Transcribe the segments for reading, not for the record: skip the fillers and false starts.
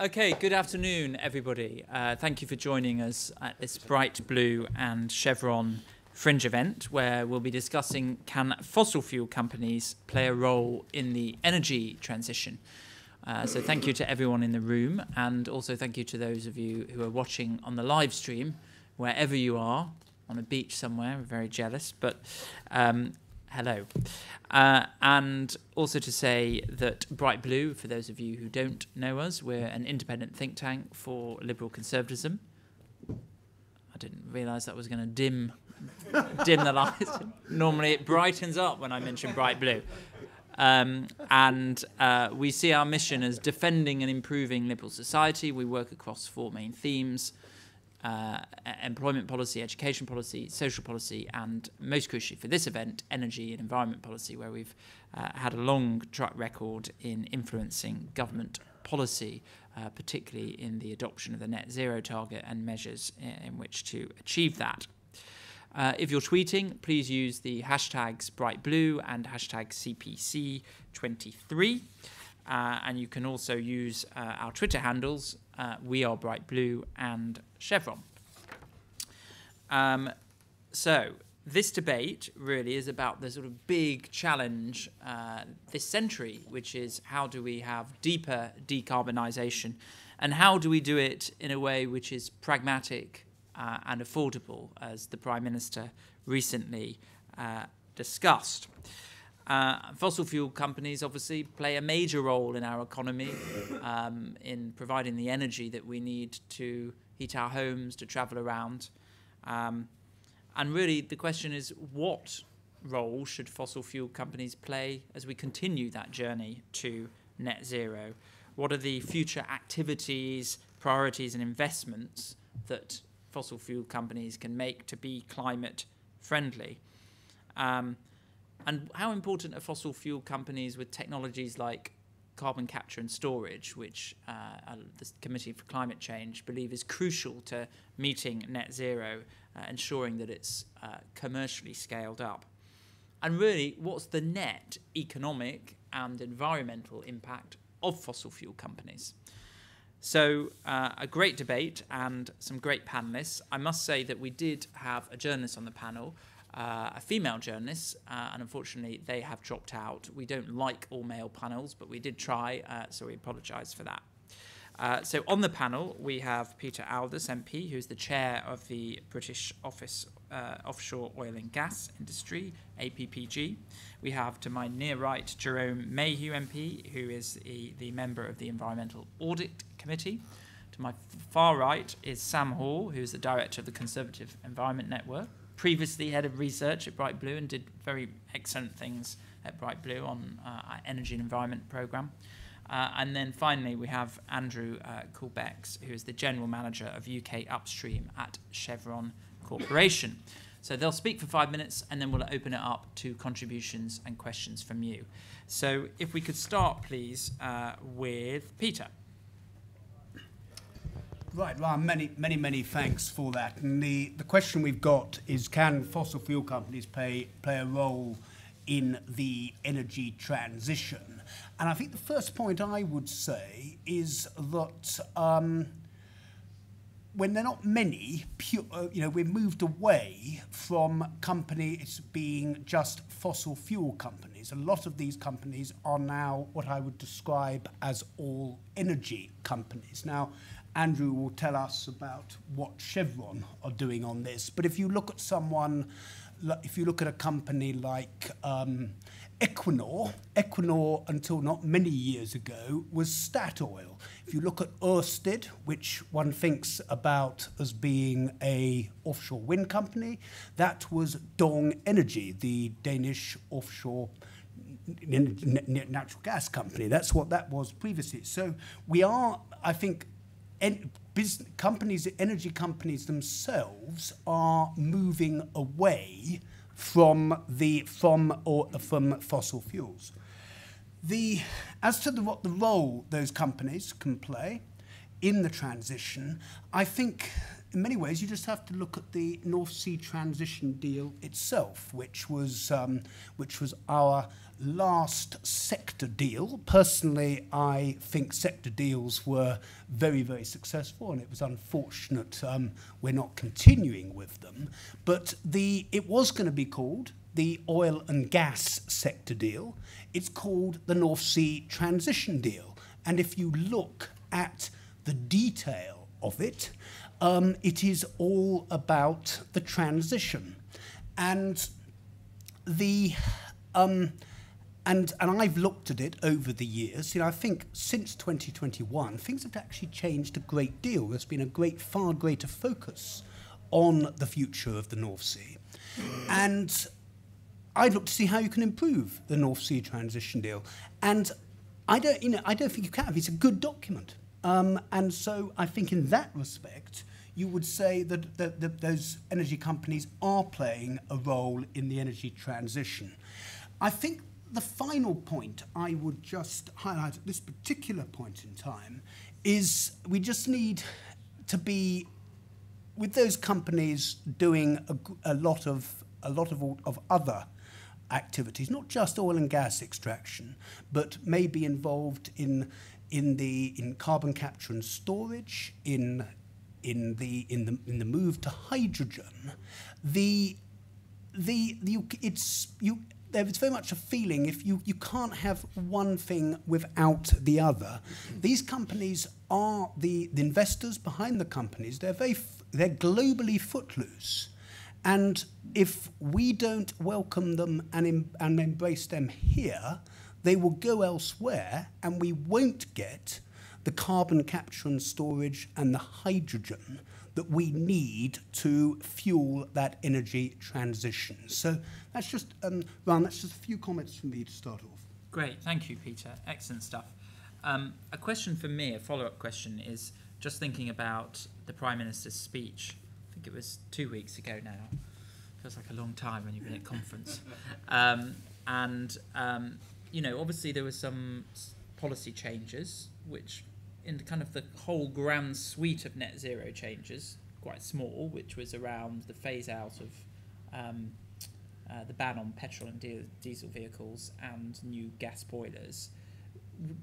Okay, good afternoon, everybody. Thank you for joining us at this Bright Blue and Chevron Fringe event, where we'll be discussing can fossil fuel companies play a role in the energy transition. So thank you to everyone in the room, and also thank you to those of you who are watching on the live stream, wherever you are, on a beach somewhere. We're very jealous, but hello. And also to say that Bright Blue, for those of you who don't know us, we're an independent think tank for liberal conservatism. I didn't realise that was going to dim the lights. Normally it brightens up when I mention Bright Blue. And we see our mission as defending and improving liberal society. We work across four main themes: employment policy, education policy, social policy, and most crucially for this event, energy and environment policy, where we've had a long track record in influencing government policy, particularly in the adoption of the net zero target and measures in which to achieve that. If you're tweeting, please use the hashtags BrightBlue and hashtag CPC23. And you can also use our Twitter handles, We Are Bright Blue and Chevron. So this debate really is about the sort of big challenge this century, which is how do we have deeper decarbonisation, and how do we do it in a way which is pragmatic and affordable, as the Prime Minister recently discussed. Fossil fuel companies obviously play a major role in our economy, in providing the energy that we need to heat our homes, to travel around. And really the question is, what role should fossil fuel companies play as we continue that journey to net zero? What are the future activities, priorities and investments that fossil fuel companies can make to be climate friendly? And how important are fossil fuel companies with technologies like carbon capture and storage, which the Committee for Climate Change believe is crucial to meeting net zero, ensuring that it's commercially scaled up? And really, what's the net economic and environmental impact of fossil fuel companies? So a great debate and some great panellists. I must say that we did have a journalist on the panel, a female journalist, and unfortunately they have dropped out. We don't like all male panels, but we did try, so we apologise for that. So on the panel we have Peter Aldous, MP, who's the chair of the British Office Offshore Oil and Gas Industry, APPG. We have to my near right Jerome Mayhew, MP, who is the member of the Environmental Audit Committee. To my far right is Sam Hall, who's the director of the Conservative Environment Network, previously head of research at Bright Blue and did very excellent things at Bright Blue on our energy and environment programme. And then finally we have Andrew Kulpecz, who is the general manager of UK Upstream at Chevron Corporation. So they'll speak for 5 minutes and then we'll open it up to contributions and questions from you. So if we could start, please, with Peter. Right, well, many thanks for that. And the question we've got is, can fossil fuel companies play a role in the energy transition? And I think the first point I would say is that when there are not many, we've moved away from companies being just fossil fuel companies. A lot of these companies are now what I would describe as all energy companies. Now, Andrew will tell us about what Chevron are doing on this. But if you look at a company like Equinor until not many years ago was Statoil. If you look at Ørsted, which one thinks about as being a offshore wind company, that was Dong Energy, the Danish offshore natural gas company. That's what that was previously. So we are, I think, energy companies themselves are moving away from fossil fuels. As to what the role those companies can play in the transition, I think in many ways, you just have to look at the North Sea transition deal itself, which was our last sector deal. Personally, I think sector deals were very, very successful, and it was unfortunate we're not continuing with them. But it was going to be called the oil and gas sector deal. It's called the North Sea transition deal. And if you look at the detail of it, it is all about the transition, and and I've looked at it over the years. I think since 2021, things have actually changed a great deal. There's been a far greater focus on the future of the North Sea, and I'd look to see how you can improve the North Sea transition deal. And I don't think you can. It's a good document. And so I think in that respect, you would say that those energy companies are playing a role in the energy transition. I think the final point I would just highlight at this particular point in time is we just need to be, with those companies doing a lot of other activities, not just oil and gas extraction, but maybe involved in carbon capture and storage, in the move to hydrogen. There's very much a feeling if you can't have one thing without the other. These companies are the investors behind the companies. They're globally footloose, and if we don't welcome them and embrace them here, they will go elsewhere, and we won't get the carbon capture and storage and the hydrogen that we need to fuel that energy transition. So that's just, Ron, that's just a few comments from me to start off. Great, thank you, Peter. Excellent stuff. A question for me, a follow-up question, is just thinking about the Prime Minister's speech. I think it was 2 weeks ago now. Feels like a long time when you've been at conference. Obviously there were some policy changes, which in kind of the whole grand suite of net zero changes, quite small, which was around the phase out of the ban on petrol and diesel vehicles and new gas boilers.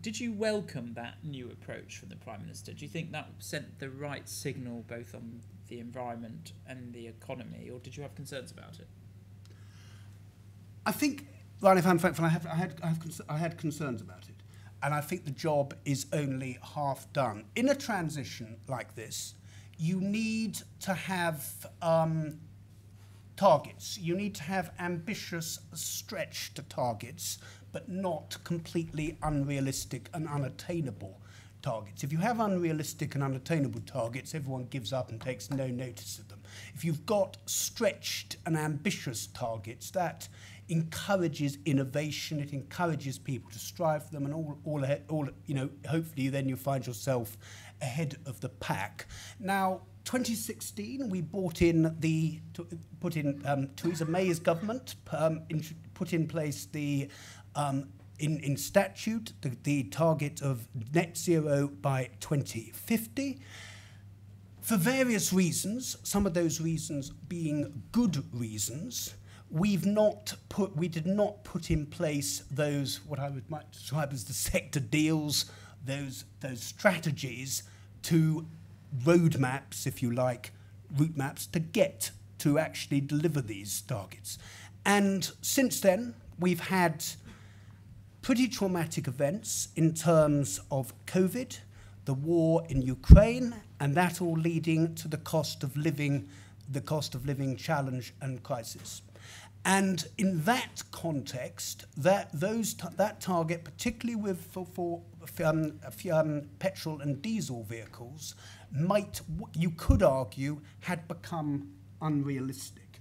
Did you welcome that new approach from the Prime Minister? Do you think that sent the right signal both on the environment and the economy, or did you have concerns about it? I think, Ryan, if I'm faithful, I had concerns about it. And I think the job is only half done. In a transition like this, you need to have targets. You need to have ambitious, stretched targets, but not completely unrealistic and unattainable targets. If you have unrealistic and unattainable targets, everyone gives up and takes no notice of them. If you've got stretched and ambitious targets, that encourages innovation, it encourages people to strive for them, and hopefully then you find yourself ahead of the pack. Now, 2016, we put in Theresa May's government, put in place the in statute the target of net zero by 2050. For various reasons, some of those reasons being good reasons, we did not put in place those, what I might describe as the sector deals, those strategies to roadmaps, if you like, route maps to get to actually deliver these targets. And since then, we've had pretty traumatic events in terms of COVID, the war in Ukraine, and that all leading to the cost of living challenge and crisis. And in that context, that target, particularly for petrol and diesel vehicles, you could argue, had become unrealistic.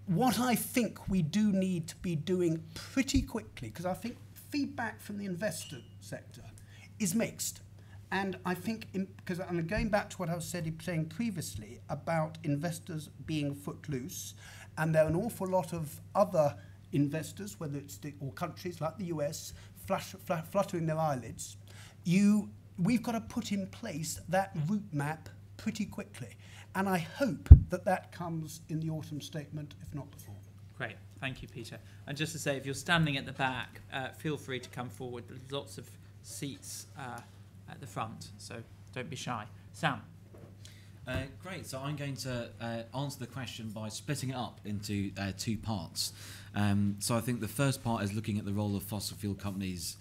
What I think we do need to be doing pretty quickly, because I think feedback from the investor sector is mixed. And I think, because I'm going back to what I was saying previously about investors being footloose, and there are an awful lot of other investors, whether it's or countries like the US, fluttering their eyelids. We've got to put in place that route map pretty quickly. And I hope that that comes in the autumn statement, if not before. Great, thank you, Peter. And just to say, if you're standing at the back, feel free to come forward. There's lots of seats at the front, so don't be shy. Sam. Great, so I'm going to answer the question by splitting it up into two parts. So I think the first part is looking at the role of fossil fuel companies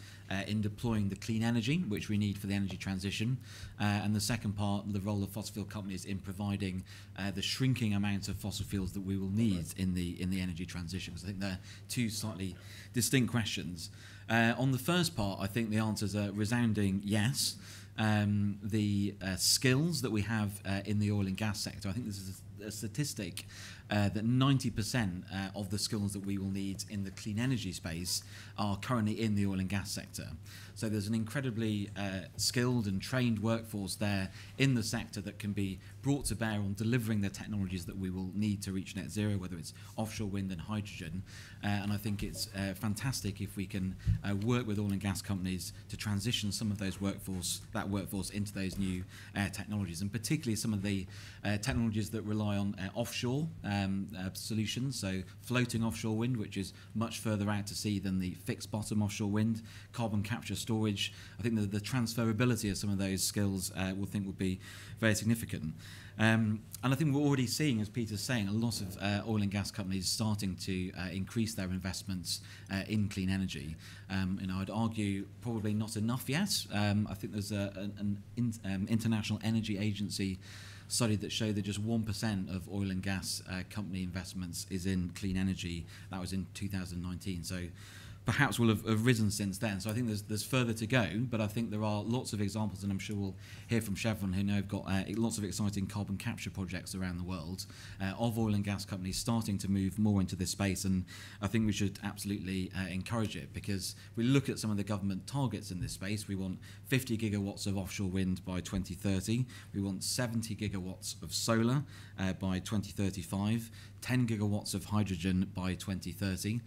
in deploying the clean energy which we need for the energy transition, and the second part, the role of fossil fuel companies in providing the shrinking amount of fossil fuels that we will need in the energy transition. So I think they're two slightly distinct questions. On the first part, I think the answer is a resounding yes. The skills that we have in the oil and gas sector, I think this is a statistic that 90% of the skills that we will need in the clean energy space are currently in the oil and gas sector. So there's an incredibly skilled and trained workforce there in the sector that can be brought to bear on delivering the technologies that we will need to reach net zero, whether it's offshore wind and hydrogen. And I think it's fantastic if we can work with oil and gas companies to transition some of that workforce into those new technologies, and particularly some of the technologies that rely on offshore solutions, so floating offshore wind, which is much further out to sea than the fixed bottom offshore wind, carbon capture storage. I think the transferability of some of those skills will be very significant. And I think we're already seeing, as Peter's saying, a lot of oil and gas companies starting to increase their investments in clean energy. I'd argue probably not enough yet. I think there's an International Energy Agency study that showed that just 1% of oil and gas company investments is in clean energy. That was in 2019. So perhaps will have risen since then. So I think there's further to go, but I think there are lots of examples, and I'm sure we'll hear from Chevron, who know have got lots of exciting carbon capture projects around the world of oil and gas companies starting to move more into this space, and I think we should absolutely encourage it, because we look at some of the government targets in this space. We want 50 gigawatts of offshore wind by 2030. We want 70 gigawatts of solar by 2035, 10 gigawatts of hydrogen by 2030.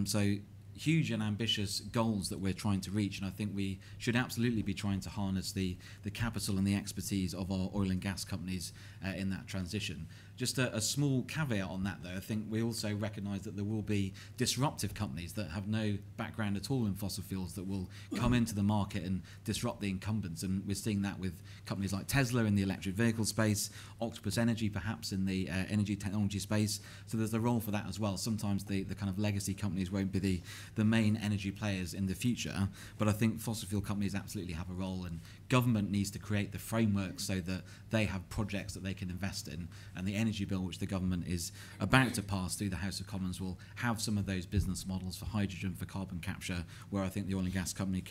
So huge and ambitious goals that we're trying to reach, and I think we should absolutely be trying to harness the capital and the expertise of our oil and gas companies in that transition. Just a small caveat on that, though. I think we also recognise that there will be disruptive companies that have no background at all in fossil fuels that will come into the market and disrupt the incumbents, and we're seeing that with companies like Tesla in the electric vehicle space, Octopus Energy perhaps in the energy technology space. So there's a role for that as well. Sometimes the kind of legacy companies won't be the main energy players in the future, but I think fossil fuel companies absolutely have a role, and government needs to create the framework so that they have projects that they can invest in, and the energy bill which the government is about to pass through the House of Commons will have some of those business models for hydrogen, for carbon capture, where I think the oil and gas company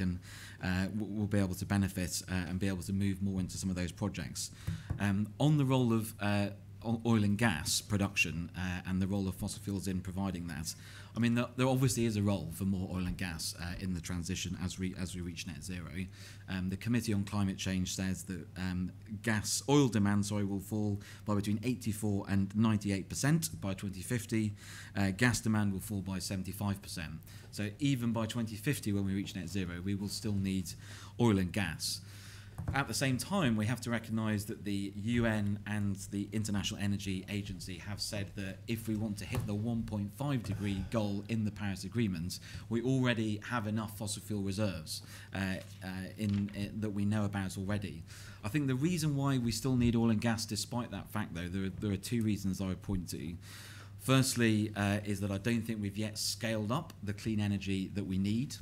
will be able to benefit and be able to move more into some of those projects. On the role of oil and gas production and the role of fossil fuels in providing that, I mean, there obviously is a role for more oil and gas in the transition as we reach net zero. The Committee on Climate Change says that oil demand will fall by between 84 and 98% by 2050. Gas demand will fall by 75%. So even by 2050, when we reach net zero, we will still need oil and gas. At the same time, we have to recognise that the UN and the International Energy Agency have said that if we want to hit the 1.5 degree goal in the Paris Agreement, we already have enough fossil fuel reserves that we know about already. I think the reason why we still need oil and gas despite that fact, though, there are two reasons I would point to. Firstly, is that I don't think we've yet scaled up the clean energy that we need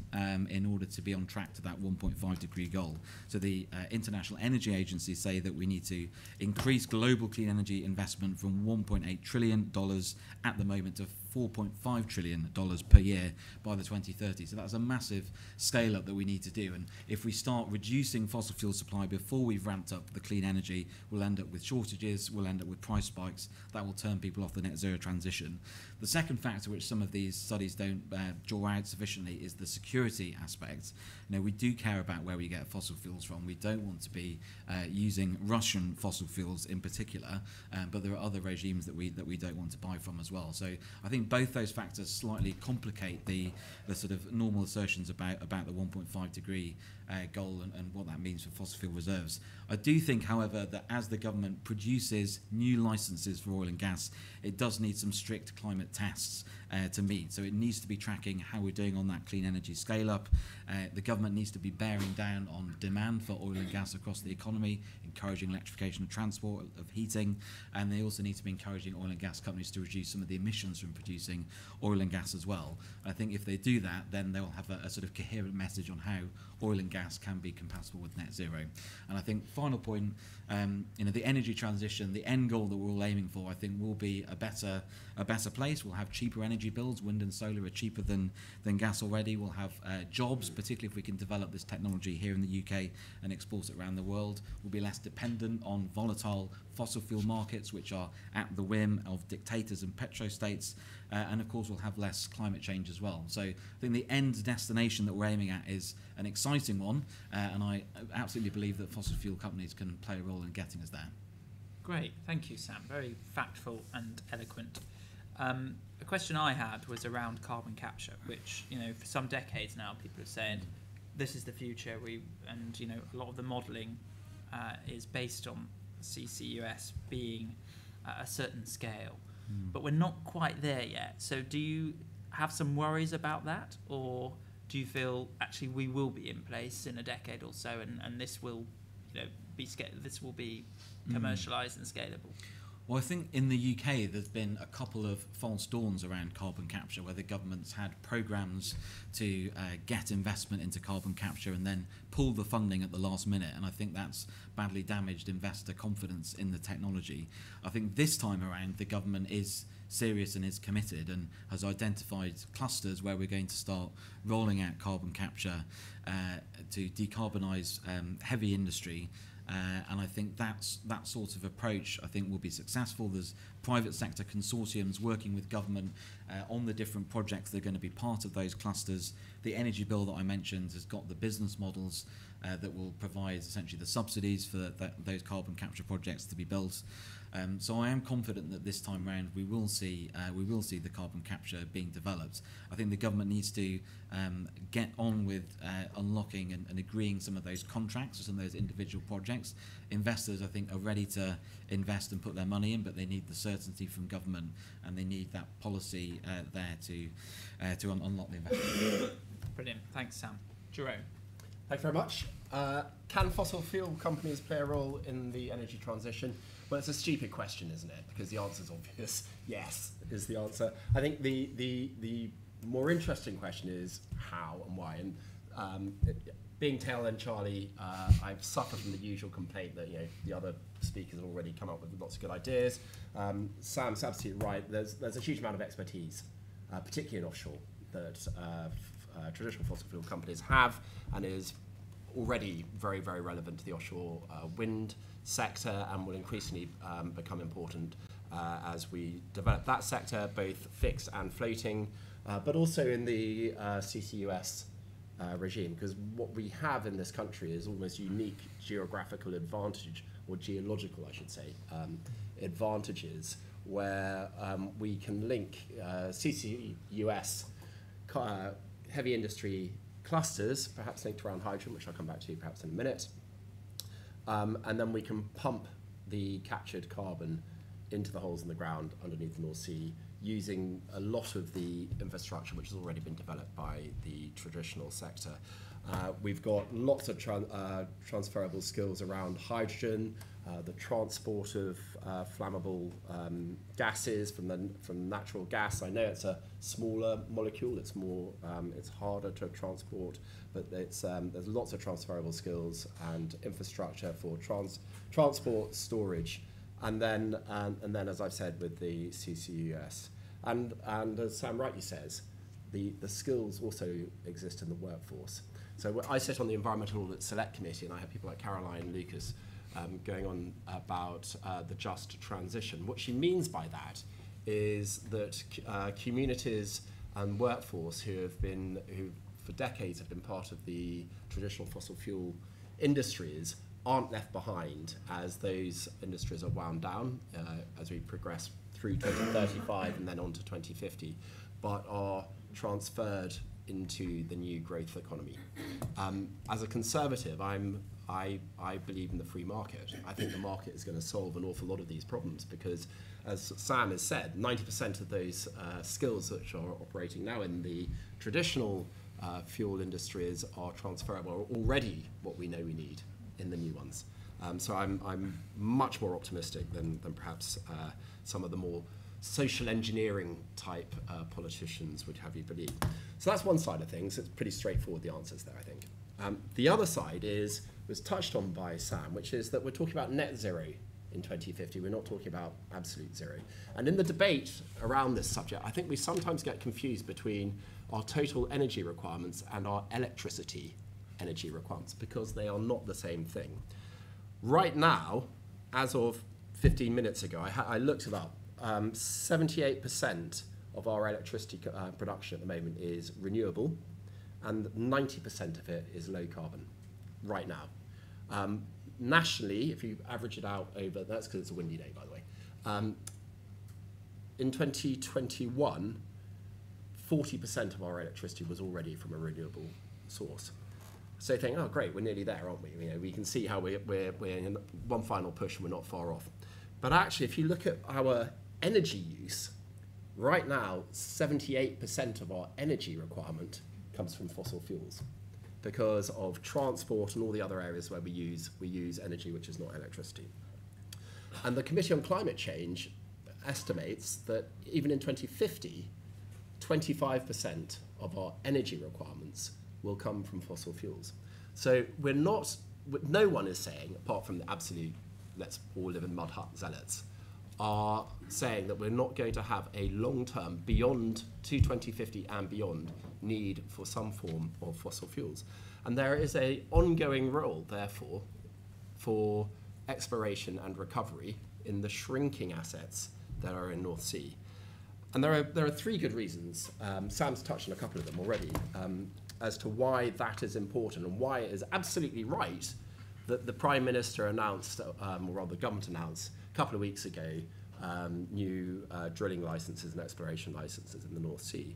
in order to be on track to that 1.5 degree goal. So the International Energy Agency say that we need to increase global clean energy investment from $1.8 trillion at the moment to $4.5 trillion per year by the 2030s. So that's a massive scale up that we need to do. And if we start reducing fossil fuel supply before we've ramped up the clean energy, we'll end up with shortages, we'll end up with price spikes. That will turn people off the net zero transition. The second factor, which some of these studies don't draw out sufficiently, is the security aspect. We do care about where we get fossil fuels from. We don't want to be using Russian fossil fuels in particular, but there are other regimes that we don't want to buy from as well. So I think think both those factors slightly complicate the sort of normal assertions about the 1.5 degree goal and what that means for fossil fuel reserves. I do think, however, that as the government produces new licences for oil and gas, it does need some strict climate tests to meet. So it needs to be tracking how we're doing on that clean energy scale up. The government needs to be bearing down on demand for oil and gas across the economy, encouraging electrification of transport, of heating, and they also need to be encouraging oil and gas companies to reduce some of the emissions from producing oil and gas as well. I think if they do that, then they'll have a sort of coherent message on how oil and gas can be compatible with net zero. And I think final point, the energy transition, the end goal that we're all aiming for, I think will be a better place. We'll have cheaper energy bills. Wind and solar are cheaper than gas already. We'll have jobs, particularly if we can develop this technology here in the UK and export it around the world. We'll be less dependent on volatile fossil fuel markets, which are at the whim of dictators and petrostates. And of course, we'll have less climate change as well. So I think the end destination that we're aiming at is an exciting one. And I absolutely believe that fossil fuel companies can play a role in getting us there. Great, thank you, Sam. Very factful and eloquent. A question I had was around carbon capture, which, for some decades now, people have said this is the future. A lot of the modelling is based on CCUS being a certain scale, but we're not quite there yet. So, do you have some worries about that, or do you feel actually we will be in place in a decade or so, and this will, this will be commercialised and scalable? Well, I think in the UK there's been a couple of false dawns around carbon capture where the government's had programmes to get investment into carbon capture and then pull the funding at the last minute, and I think that's badly damaged investor confidence in the technology. I think this time around the government is serious and is committed and has identified clusters where we're going to start rolling out carbon capture to decarbonise heavy industry. And I think that sort of approach I think will be successful. There's private sector consortiums working with government on the different projects that are going to be part of those clusters. The energy bill that I mentioned has got the business models that will provide essentially the subsidies for those carbon capture projects to be built. So I am confident that this time round we will see the carbon capture being developed. I think the government needs to get on with unlocking and agreeing some of those contracts for some of those individual projects. Investors, I think, are ready to invest and put their money in, but they need the certainty from government and they need that policy there to unlock the investment. Brilliant, thanks, Sam. Jerome. Thank you very much. Can fossil fuel companies play a role in the energy transition? Well, it's a stupid question, isn't it? Because the answer is obvious. Yes, is the answer. I think the more interesting question is how and why. And being tail end Charlie, I've suffered from the usual complaint that the other speakers have already come up with lots of good ideas. Sam's absolutely right. There's a huge amount of expertise, particularly in offshore, that traditional fossil fuel companies have, and is already very, very relevant to the offshore wind sector and will increasingly become important as we develop that sector, both fixed and floating, but also in the CCUS regime, because what we have in this country is almost unique geographical advantage, or geological, I should say, advantages, where we can link CCUS heavy industry clusters, perhaps linked around hydrogen, which I'll come back to perhaps in a minute, and then we can pump the captured carbon into the holes in the ground underneath the North Sea using a lot of the infrastructure which has already been developed by the traditional sector. We've got lots of transferable skills around hydrogen, the transport of flammable gases from natural gas. I know it's a smaller molecule, it's more, it's harder to transport, but there's lots of transferable skills and infrastructure for transport, storage, and then as I've said with the CCUS, and as Sam rightly says, the skills also exist in the workforce. So I sit on the Environmental Audit Select Committee, and I have people like Caroline Lucas going on about the just transition. What she means by that is that communities and workforce who for decades have been part of the traditional fossil fuel industries aren't left behind as those industries are wound down as we progress through 2035 and then on to 2050, but are transferred into the new growth economy. As a conservative, I believe in the free market. I think the market is going to solve an awful lot of these problems because, as Sam has said, 90% of those skills which are operating now in the traditional fuel industries are transferable, are already what we know we need in the new ones. So I'm much more optimistic than perhaps some of the more social engineering type politicians would have you believe. So that's one side of things. It's pretty straightforward, the answers there, I think. The other side was touched on by Sam, which is that we're talking about net zero in 2050. We're not talking about absolute zero. And in the debate around this subject, I think we sometimes get confused between our total energy requirements and our electricity energy requirements because they are not the same thing. Right now, as of 15 minutes ago, I looked it up. 78% of our electricity production at the moment is renewable, and 90% of it is low carbon right now. Nationally, if you average it out over, that's because it's a windy day, by the way, in 2021, 40% of our electricity was already from a renewable source. So you think, oh great, we're nearly there, aren't we? You know, we can see how we're in one final push and we're not far off. But actually, if you look at our energy use, right now, 78% of our energy requirement comes from fossil fuels because of transport and all the other areas where we use energy, which is not electricity. And the Committee on Climate Change estimates that even in 2050, 25% of our energy requirements will come from fossil fuels. So we're not, no one is saying, apart from the absolute, let's all live in mud hut zealots, are saying that we're not going to have a long-term, beyond to 2050 and beyond, need for some form of fossil fuels. And there is an ongoing role, therefore, for exploration and recovery in the shrinking assets that are in North Sea. And there are three good reasons. Sam's touched on a couple of them already, as to why that is important and why it is absolutely right that the Prime Minister announced, or rather the government announced a couple of weeks ago, new drilling licenses and exploration licenses in the North Sea.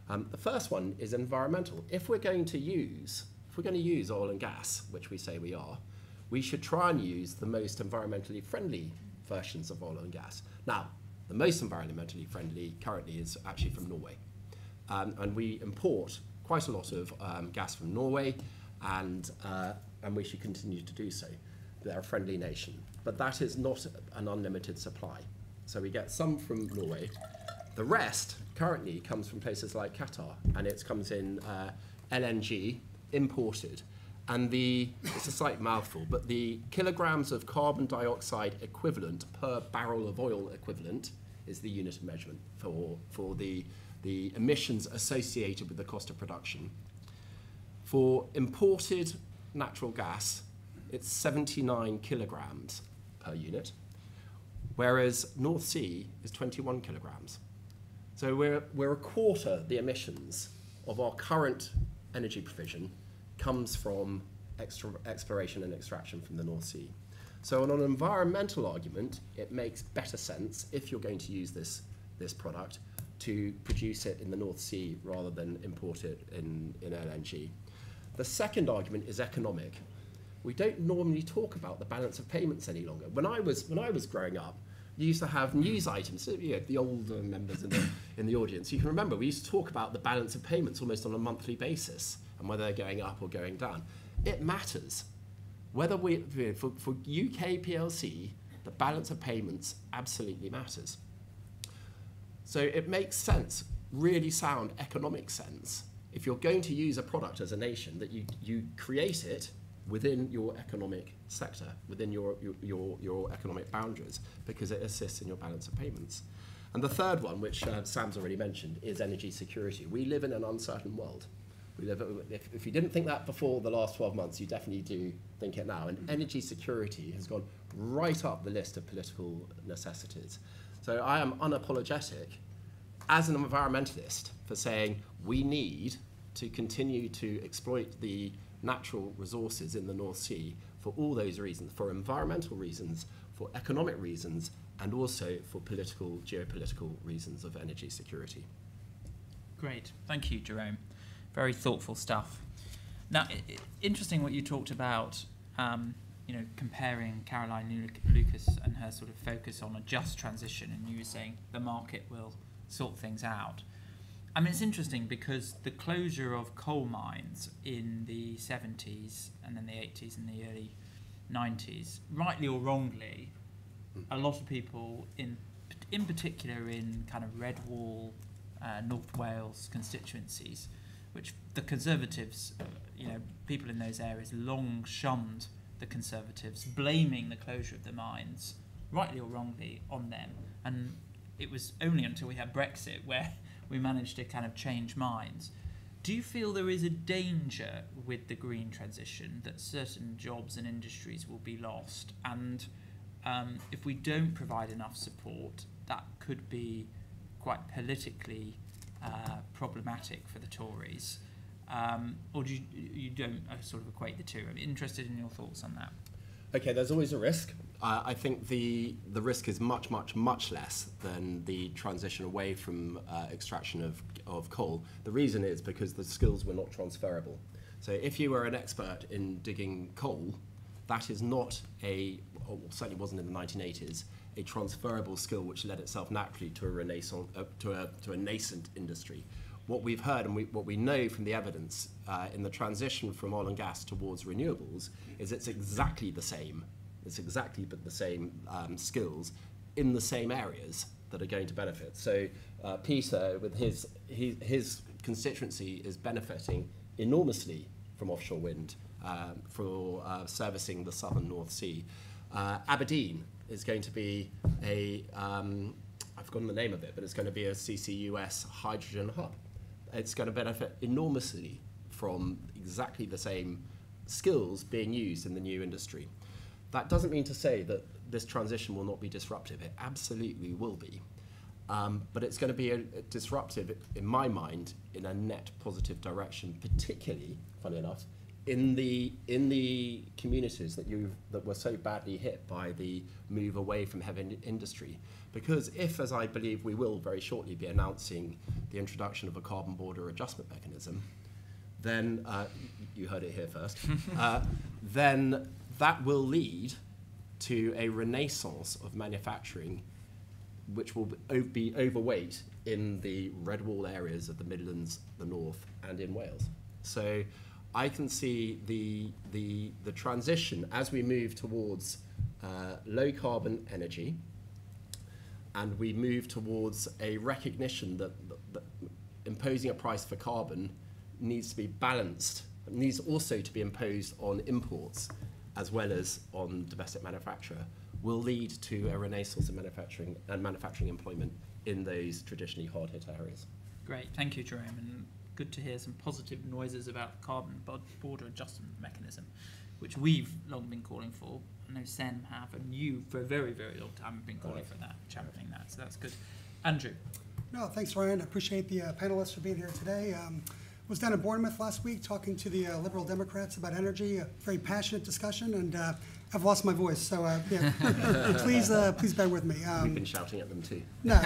The first one is environmental. If we're going to use oil and gas, which we say we are, we should try and use the most environmentally friendly versions of oil and gas. Now, the most environmentally friendly currently is actually from Norway. And we import quite a lot of gas from Norway, and we should continue to do so. They're a friendly nation. But that is not an unlimited supply. So we get some from Norway. The rest currently comes from places like Qatar, and it comes in LNG, imported. And it's a slight mouthful, but the kilograms of carbon dioxide equivalent per barrel of oil equivalent is the unit of measurement for the emissions associated with the cost of production. For imported natural gas, it's 79 kilograms per unit, whereas North Sea is 21 kilograms. So we're a quarter the emissions of our current energy provision comes from exploration and extraction from the North Sea. So on an environmental argument, it makes better sense, if you're going to use this product, to produce it in the North Sea rather than import it in LNG. The second argument is economic. We don't normally talk about the balance of payments any longer. When I was growing up, you used to have news items, the older members in the audience, you can remember we used to talk about the balance of payments almost on a monthly basis and whether they're going up or going down. It matters. Whether for UK PLC, the balance of payments absolutely matters. So it makes sense, really sound economic sense, if you're going to use a product as a nation, that you create it within your economic sector, within your economic boundaries, because it assists in your balance of payments. And the third one, which Sam's already mentioned, is energy security. We live in an uncertain world. If you didn't think that before the last 12 months, you definitely do think it now. And energy security has gone right up the list of political necessities. So I am unapologetic as an environmentalist for saying we need to continue to exploit the natural resources in the North Sea for all those reasons, for environmental reasons, for economic reasons, and also for political, geopolitical reasons of energy security. Great. Thank you, Jerome. Very thoughtful stuff. Now, interesting what you talked about, comparing Caroline Lucas and her sort of focus on a just transition, and you were saying the market will sort things out. I mean, it's interesting because the closure of coal mines in the 70s and then the 80s and the early 90s, rightly or wrongly, a lot of people, in particular in kind of Red Wall, North Wales constituencies, which the Conservatives, people in those areas long shunned the Conservatives, blaming the closure of the mines, rightly or wrongly, on them. And it was only until we had Brexit where we managed to kind of change minds. Do you feel there is a danger with the green transition that certain jobs and industries will be lost? And if we don't provide enough support, that could be quite politically problematic for the Tories? Or do you don't sort of equate the two? I'm interested in your thoughts on that. Okay, there's always a risk. I think the risk is much, much, much less than the transition away from extraction of coal. The reason is because the skills were not transferable. So if you were an expert in digging coal, that is not or certainly wasn't in the 1980s, a transferable skill which led itself naturally to a nascent industry. What we've heard and what we know from the evidence in the transition from oil and gas towards renewables is it's exactly the same. It's exactly the same skills in the same areas that are going to benefit. So Peter, with his constituency, is benefiting enormously from offshore wind for servicing the southern North Sea. Aberdeen is going to be I've forgotten the name of it, but it's going to be a CCUS hydrogen hub. It's going to benefit enormously from exactly the same skills being used in the new industry. That doesn't mean to say that this transition will not be disruptive. It absolutely will be. But it's going to be disruptive, in my mind, in a net positive direction, particularly, funny enough, in the communities that were so badly hit by the move away from heavy industry. Because if, as I believe we will very shortly be announcing the introduction of a carbon border adjustment mechanism, then, you heard it here first, then that will lead to a renaissance of manufacturing which will be overweight in the Red Wall areas of the Midlands, the North, and in Wales. So I can see the transition as we move towards low carbon energy, and we move towards a recognition that imposing a price for carbon needs to be balanced, needs also to be imposed on imports as well as on domestic manufacture, will lead to a renaissance in manufacturing employment in those traditionally hard-hit areas. Great, thank you, Jerome, and good to hear some positive noises about the carbon border adjustment mechanism, which we've long been calling for. I know SEN have, and you for a very, very long time have been calling for that, championing that, so that's good. Andrew. No, thanks, Ryan. I appreciate the panelists for being here today. Was down in Bournemouth last week talking to the Liberal Democrats about energy, a very passionate discussion, and I've lost my voice, so please bear with me. We've been shouting at them too. No,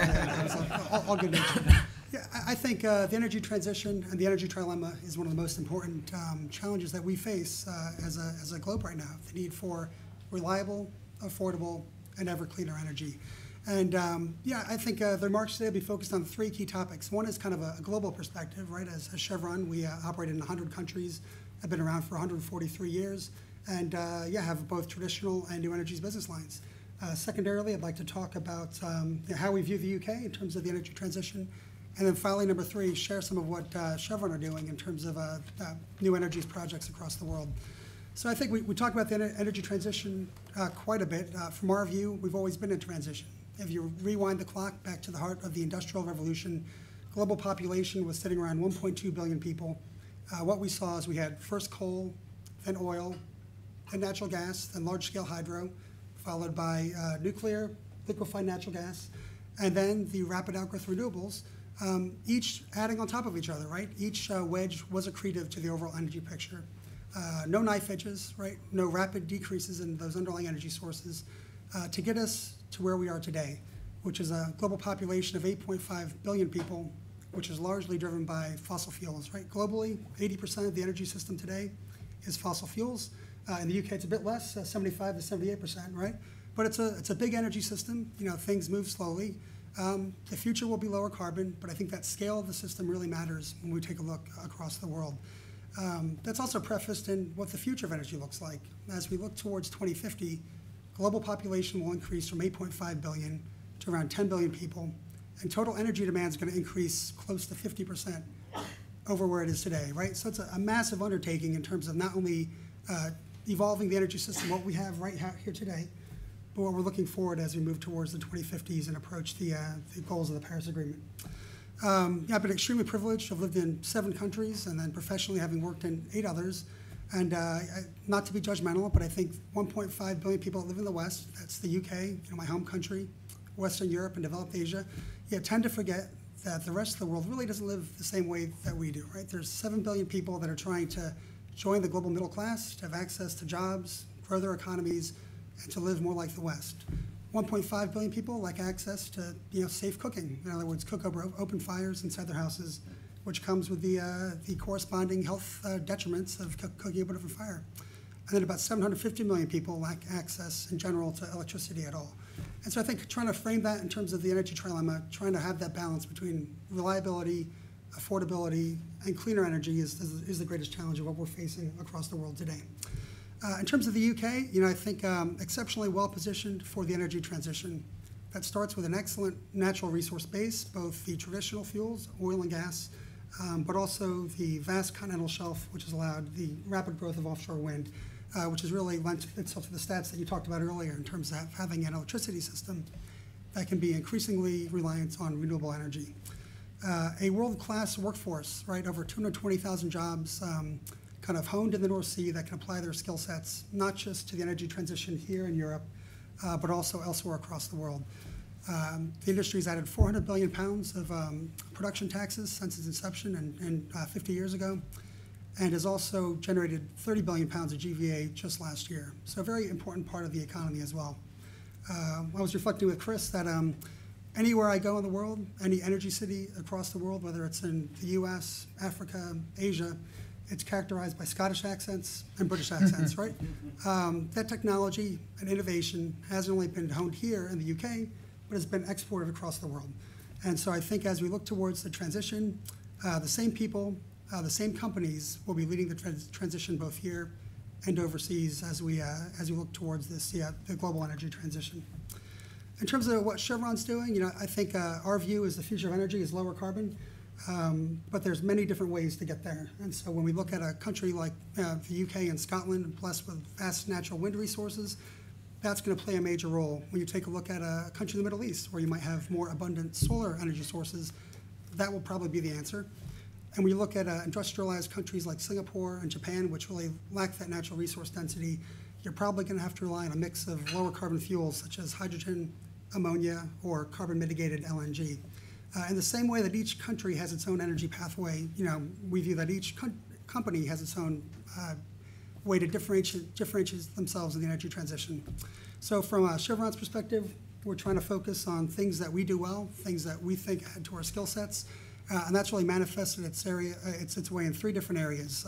all good nature. Yeah, I think the energy transition and the energy trilemma is one of the most important challenges that we face as a globe right now, the need for reliable, affordable, and ever cleaner energy. And I think the remarks today will be focused on three key topics. One is kind of a global perspective, right? As Chevron, we operate in 100 countries, have been around for 143 years, and have both traditional and new energies business lines. Secondarily, I'd like to talk about how we view the UK in terms of the energy transition. And then finally, number three, share some of what Chevron are doing in terms of new energies projects across the world. So I think we talk about the energy transition quite a bit. From our view, we've always been in transition. If you rewind the clock back to the heart of the Industrial Revolution, global population was sitting around 1.2 billion people. What we saw is we had first coal, then oil, then natural gas, then large-scale hydro, followed by nuclear, liquefied natural gas, and then the rapid outgrowth renewables, each adding on top of each other, right? Each wedge was accretive to the overall energy picture. no knife edges, right? No rapid decreases in those underlying energy sources to get us to where we are today, which is a global population of 8.5 billion people, which is largely driven by fossil fuels, right? Globally, 80% of the energy system today is fossil fuels. In the UK, it's a bit less, 75 to 78%, right? But it's a big energy system. You know, things move slowly. The future will be lower carbon, but I think that scale of the system really matters when we take a look across the world. That's also prefaced in what the future of energy looks like. As we look towards 2050, global population will increase from 8.5 billion to around 10 billion people, and total energy demand is going to increase close to 50% over where it is today, right? So it's a massive undertaking in terms of not only evolving the energy system, what we have right here today, but what we're looking forward as we move towards the 2050s and approach the goals of the Paris Agreement. I've been extremely privileged. I've lived in 7 countries and then professionally having worked in 8 others. And not to be judgmental, but I think 1.5 billion people that live in the West, that's the UK, you know, my home country, Western Europe and developed Asia, tend to forget that the rest of the world really doesn't live the same way that we do, right? There's 7 billion people that are trying to join the global middle class, to have access to jobs, grow their economies, and to live more like the West. 1.5 billion people lack access to safe cooking. In other words, cook over open fires inside their houses, which comes with the corresponding health detriments of cooking over an open fire. And then about 750 million people lack access in general to electricity at all. And so I think trying to frame that in terms of the energy trilemma, trying to have that balance between reliability, affordability, and cleaner energy is the greatest challenge of what we're facing across the world today. In terms of the UK, I think exceptionally well positioned for the energy transition. That starts with an excellent natural resource base, both the traditional fuels, oil and gas, but also the vast continental shelf, which has allowed the rapid growth of offshore wind, which has really lent itself to the stats that you talked about earlier in terms of having an electricity system that can be increasingly reliant on renewable energy. A world-class workforce, right, over 220,000 jobs kind of honed in the North Sea that can apply their skill sets, not just to the energy transition here in Europe, but also elsewhere across the world. The industry's added 400 billion pounds of production taxes since its inception 50 years ago, and has also generated 30 billion pounds of GVA just last year. So a very important part of the economy as well. I was reflecting with Chris that anywhere I go in the world, any energy city across the world, whether it's in the US, Africa, Asia, it's characterized by Scottish accents and British accents, right? That technology and innovation hasn't only been honed here in the UK, but has been exported across the world. And so I think as we look towards the transition, the same people, the same companies will be leading the transition both here and overseas as we look towards this, the global energy transition. In terms of what Chevron's doing, I think our view is the future of energy is lower carbon. But there's many different ways to get there. And so when we look at a country like the UK and Scotland, blessed with vast natural wind resources, that's going to play a major role. When you take a look at a country in the Middle East, where you might have more abundant solar energy sources, that will probably be the answer. And when you look at industrialized countries like Singapore and Japan, which really lack that natural resource density, you're probably going to have to rely on a mix of lower carbon fuels, such as hydrogen, ammonia, or carbon mitigated LNG. In the same way that each country has its own energy pathway, we view that each company has its own way to differentiate themselves in the energy transition. So from Chevron's perspective, we're trying to focus on things that we do well, things that we think add to our skill sets, and that's really manifested its way in 3 different areas.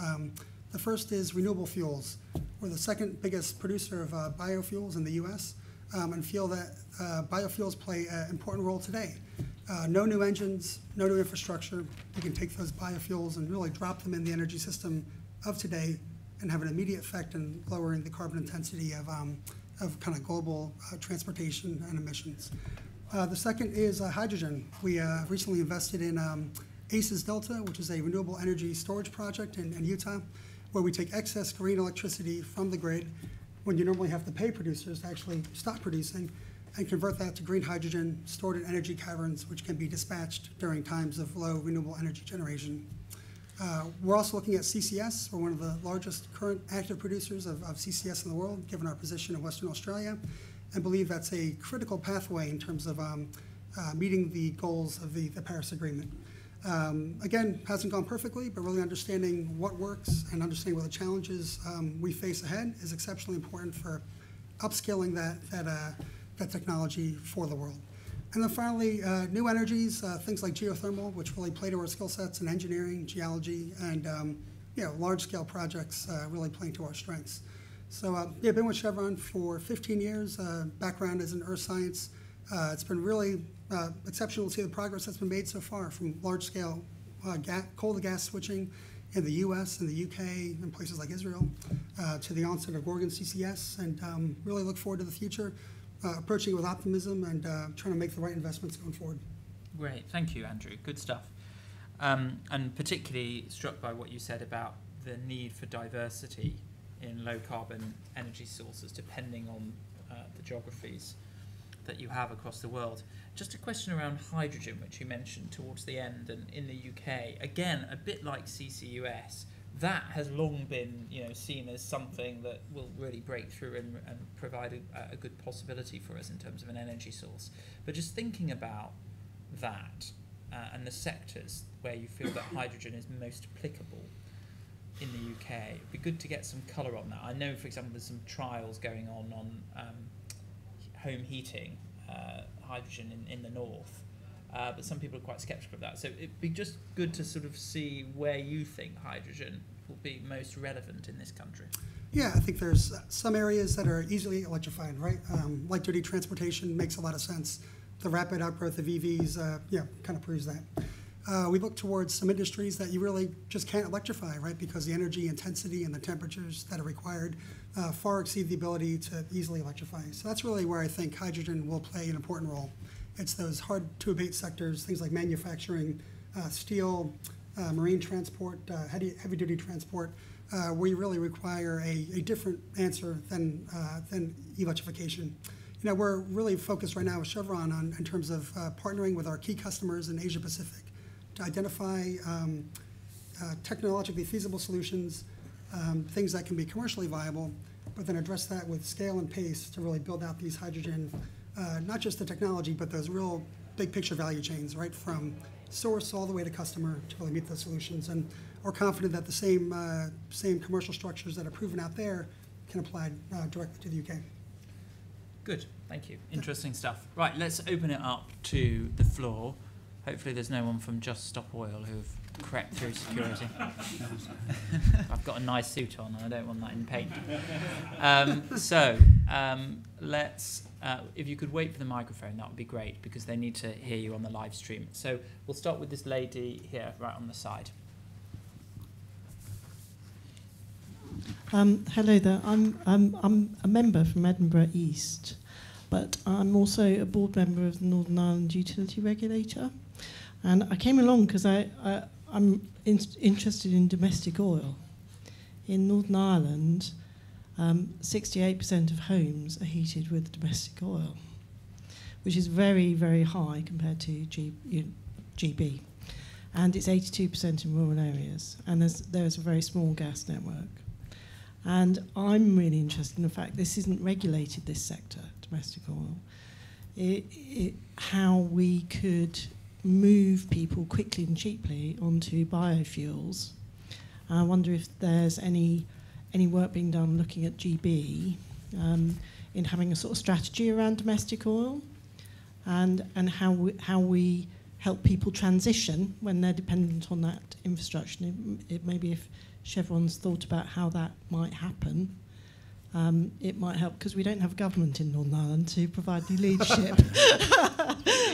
The first is renewable fuels. We're the second biggest producer of biofuels in the US, and feel that biofuels play an important role today. No new engines, no new infrastructure. You can take those biofuels and really drop them in the energy system of today and have an immediate effect in lowering the carbon intensity of kind of global transportation and emissions. The second is hydrogen. We recently invested in ACES Delta, which is a renewable energy storage project in Utah, where we take excess green electricity from the grid when you normally have to pay producers to actually stop producing, and convert that to green hydrogen stored in energy caverns, which can be dispatched during times of low renewable energy generation. We're also looking at CCS. We're one of the largest current active producers of CCS in the world, given our position in Western Australia, and believe that's a critical pathway in terms of meeting the goals of the Paris Agreement. Again, hasn't gone perfectly, but really understanding what works and understanding what the challenges we face ahead is exceptionally important for upscaling that technology for the world. And then finally, new energies, things like geothermal, which really play to our skill sets in engineering, geology, and large-scale projects really playing to our strengths. So I've been with Chevron for 15 years, background is in earth science. It's been really exceptional to see the progress that's been made so far, from large-scale coal to gas switching in the US and the UK and places like Israel, to the onset of Gorgon CCS, and really look forward to the future, approaching it with optimism and trying to make the right investments going forward. Great, thank you, Andrew. Good stuff. And particularly struck by what you said about the need for diversity in low-carbon energy sources, depending on the geographies that you have across the world. Just a question around hydrogen, which you mentioned towards the end, and in the UK, again, a bit like CCUS, that has long been seen as something that will really break through and provide a good possibility for us in terms of an energy source. But just thinking about that and the sectors where you feel that hydrogen is most applicable in the UK, it'd be good to get some colour on that. I know, for example, there's some trials going on home heating, hydrogen in the north, but some people are quite sceptical of that. So it'd be just good to sort of see where you think hydrogen will be most relevant in this country. Yeah, I think there's some areas that are easily electrified, right? Light-duty transportation makes a lot of sense. The rapid outgrowth of EVs, kind of proves that. We look towards some industries that you really just can't electrify, right? Because the energy intensity and the temperatures that are required far exceed the ability to easily electrify. So that's really where I think hydrogen will play an important role. It's those hard-to-abate sectors, things like manufacturing, steel, marine transport, heavy-duty transport, where you really require a different answer than electrification. We're really focused right now with Chevron in terms of partnering with our key customers in Asia Pacific to identify technologically feasible solutions, things that can be commercially viable, but then address that with scale and pace to really build out these hydrogen, not just the technology, but those real big picture value chains, right, from source all the way to customer to really meet those solutions. And we're confident that the same commercial structures that are proven out there can apply directly to the UK. Good, thank you. Interesting stuff. Right, let's open it up to the floor. Hopefully there's no one from Just Stop Oil who've crept through security. I've got a nice suit on and I don't want that in paint. Let's, if you could wait for the microphone, that would be great, because they need to hear you on the live stream. So we'll start with this lady here, right on the side. Hello there. I'm a member from Edinburgh East, but I'm also a board member of the Northern Ireland Utility Regulator. And I came along because I'm interested in domestic oil. In Northern Ireland, 68% of homes are heated with domestic oil, which is very, very high compared to GB. And it's 82% in rural areas. And there's a very small gas network. And I'm really interested in the fact this isn't regulated, this sector, domestic oil. How we could move people quickly and cheaply onto biofuels. I wonder if there's any work being done looking at GB in having a sort of strategy around domestic oil, and how we help people transition when they're dependent on that infrastructure. It maybe if Chevron's thought about how that might happen, it might help, because we don't have government in Northern Ireland to provide any leadership.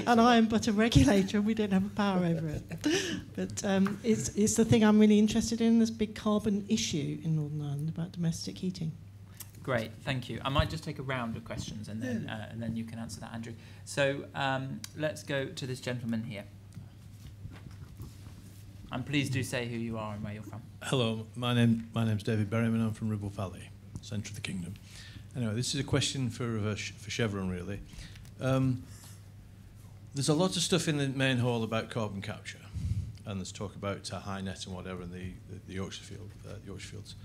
And I am but a regulator, and we don't have a power over it. But it's the thing I'm really interested in, this big carbon issue in Northern Ireland about domestic heating. Great, thank you. I might just take a round of questions and then you can answer that, Andrew. So let's go to this gentleman here. And please do say who you are and where you're from. Hello, my name's David Berryman. I'm from Ribble Valley, centre of the kingdom. Anyway, this is a question for Chevron, really. There's a lot of stuff in the main hall about carbon capture, and there's talk about high net and whatever in the Yorkshire fields.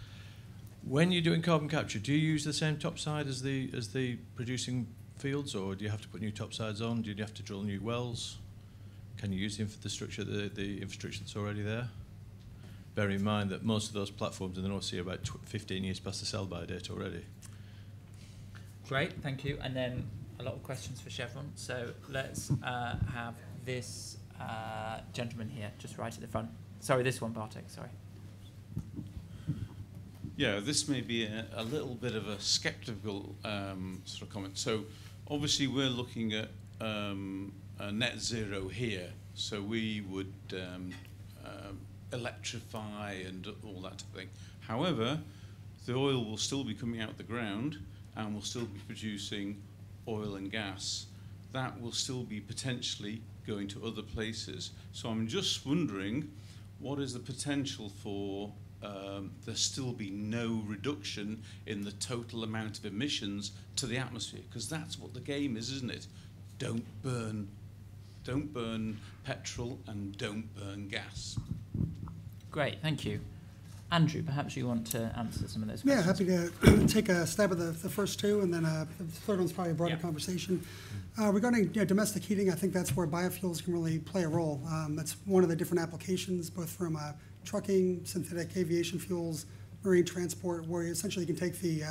When you're doing carbon capture, do you use the same topside as the producing fields, or do you have to put new topsides on? Do you have to drill new wells? can you use the infrastructure, the infrastructure that's already there? Bear in mind that most of those platforms in the North Sea are about 15 years past the sell-by date already. Great, thank you. And then a lot of questions for Chevron. So let's have this gentleman here, just right at the front. Sorry, this one, Bartek, sorry. Yeah, this may be a little bit of a sceptical sort of comment. So obviously we're looking at a net zero here. So we would electrify and all that type of thing. However, the oil will still be coming out the ground and will still be producing oil and gas. That will still be potentially going to other places. So I'm just wondering, what is the potential for there still be no reduction in the total amount of emissions to the atmosphere? Because that's what the game is, isn't it? Don't burn petrol and don't burn gas. Great, thank you. Andrew, perhaps you want to answer some of those questions. Yeah, happy to take a stab at the first two, and then the third one's probably a broader conversation. Regarding domestic heating, I think that's where biofuels can really play a role. That's one of the different applications, both from trucking, synthetic aviation fuels, marine transport, where you essentially can take the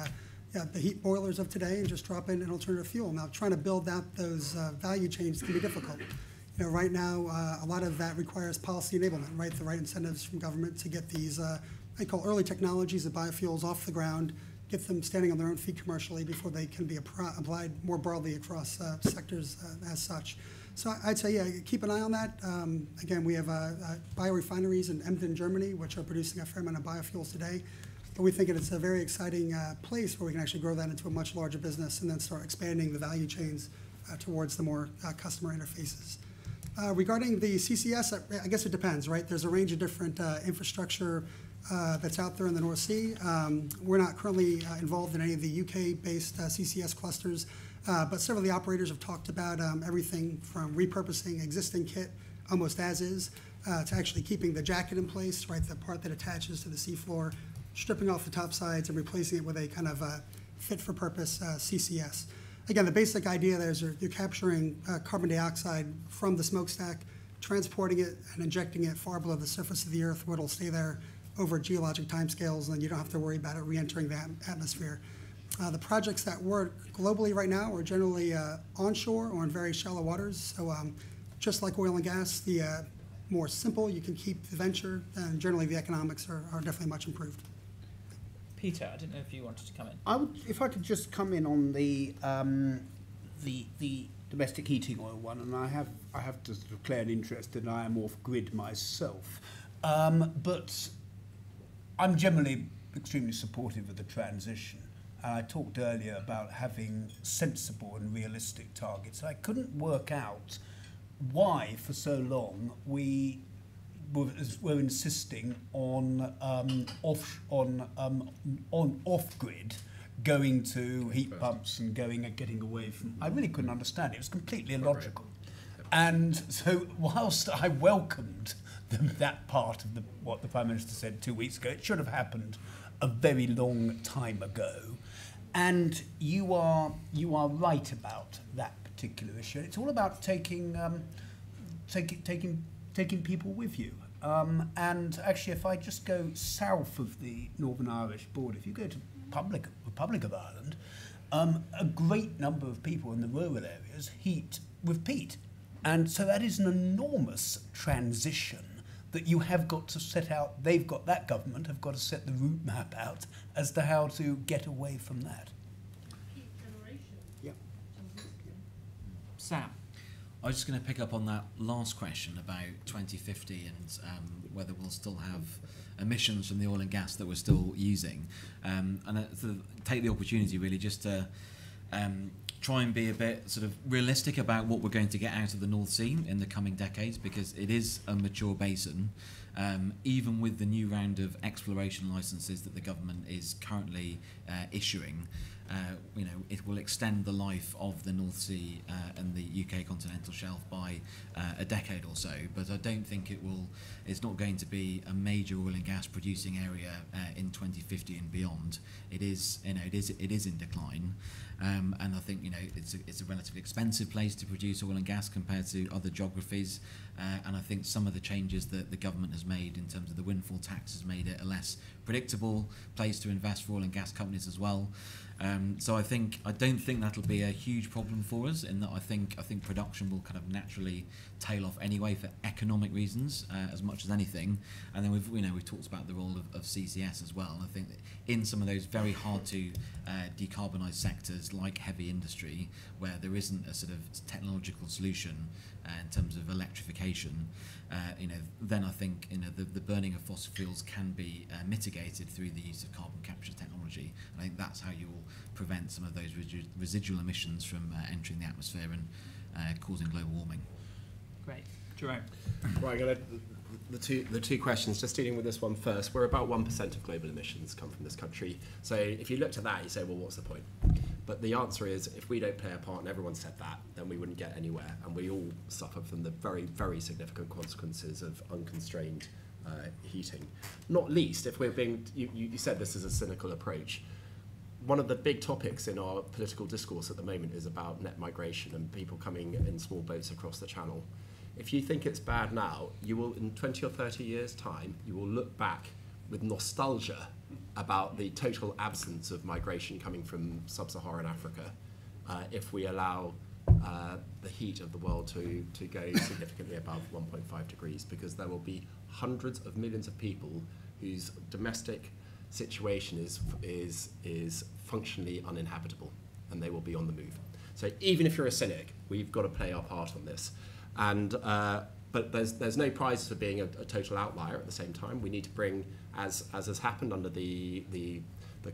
heat boilers of today and just drop in an alternative fuel. Now, trying to build out those value chains can be difficult. Right now, a lot of that requires policy enablement, right? The right incentives from government to get these, I call early technologies of biofuels off the ground, get them standing on their own feet commercially before they can be applied more broadly across sectors as such. So I'd say, yeah, keep an eye on that. Again, we have biorefineries in Emden, Germany, which are producing a fair amount of biofuels today. But we think it's a very exciting place where we can actually grow that into a much larger business and then start expanding the value chains towards the more customer interfaces. Regarding the CCS, I guess it depends, right? There's a range of different infrastructure that's out there in the North Sea. We're not currently involved in any of the UK-based CCS clusters, but several of the operators have talked about everything from repurposing existing kit almost as is to actually keeping the jacket in place, right, the part that attaches to the seafloor, stripping off the top sides and replacing it with a kind of fit-for-purpose CCS. Again, the basic idea there is you're capturing carbon dioxide from the smokestack, transporting it and injecting it far below the surface of the Earth, where it'll stay there over geologic timescales, and then you don't have to worry about it re-entering the atmosphere. The projects that work globally right now are generally onshore or in very shallow waters. So just like oil and gas, the more simple you can keep the venture, and generally the economics are definitely much improved. Peter, I didn't know if you wanted to come in. I would, if I could just come in on the domestic heating oil one, and I have to declare an interest, and I am off grid myself, but I'm generally extremely supportive of the transition. I talked earlier about having sensible and realistic targets. I couldn't work out why, for so long, we were insisting on off-grid, going to heat pumps and getting away from. I really couldn't understand it. It was completely illogical. And so, whilst I welcomed that part of what the Prime Minister said 2 weeks ago, it should have happened a very long time ago. And you are right about that particular issue. It's all about taking people with you. And actually, if I just go south of the Northern Irish border, if you go to Republic of Ireland, a great number of people in the rural areas heat with peat. And so that is an enormous transition that you have got to set out. That government have got to set the route map out as to how to get away from that. Yeah. Sam. I was just going to pick up on that last question about 2050 and whether we'll still have emissions from the oil and gas that we're still using. And take the opportunity really just to try and be a bit sort of realistic about what we're going to get out of the North Sea in the coming decades, because it is a mature basin. Even with the new round of exploration licenses that the government is currently issuing, it will extend the life of the North Sea and the UK continental shelf by a decade or so. But I don't think it's not going to be a major oil and gas producing area in 2050 and beyond. It is in decline, and I think it's a relatively expensive place to produce oil and gas compared to other geographies. And I think some of the changes that the government has made in terms of the windfall tax has made it a less predictable place to invest for oil and gas companies as well. So I don't think that'll be a huge problem for us, in that I think production will kind of naturally tail off anyway for economic reasons as much as anything. And then we've talked about the role of CCS as well. And I think that in some of those very hard to decarbonise sectors like heavy industry, where there isn't a sort of technological solution in terms of electrification, then I think the burning of fossil fuels can be mitigated through the use of carbon capture technology. And I think that's how you will prevent some of those residual emissions from entering the atmosphere and causing global warming. Great. Jerome. Right, the two questions, just dealing with this one first. We're about 1% of global emissions come from this country. So if you looked at that, you say, well, what's the point? But the answer is, if we don't play a part, and everyone said that, then we wouldn't get anywhere. And we all suffer from the very, very significant consequences of unconstrained heating. Not least, if we're being, you said this is a cynical approach. One of the big topics in our political discourse at the moment is about net migration and people coming in small boats across the channel. If you think it's bad now, you will, in 20 or 30 years' time, you will look back with nostalgia about the total absence of migration coming from sub-Saharan Africa if we allow the heat of the world to go significantly above 1.5 degrees, because there will be hundreds of millions of people whose domestic situation is functionally uninhabitable, and they will be on the move. So even if you're a cynic, we've got to play our part on this. And but there's no prize for being a total outlier at the same time. We need to bring, as has happened under the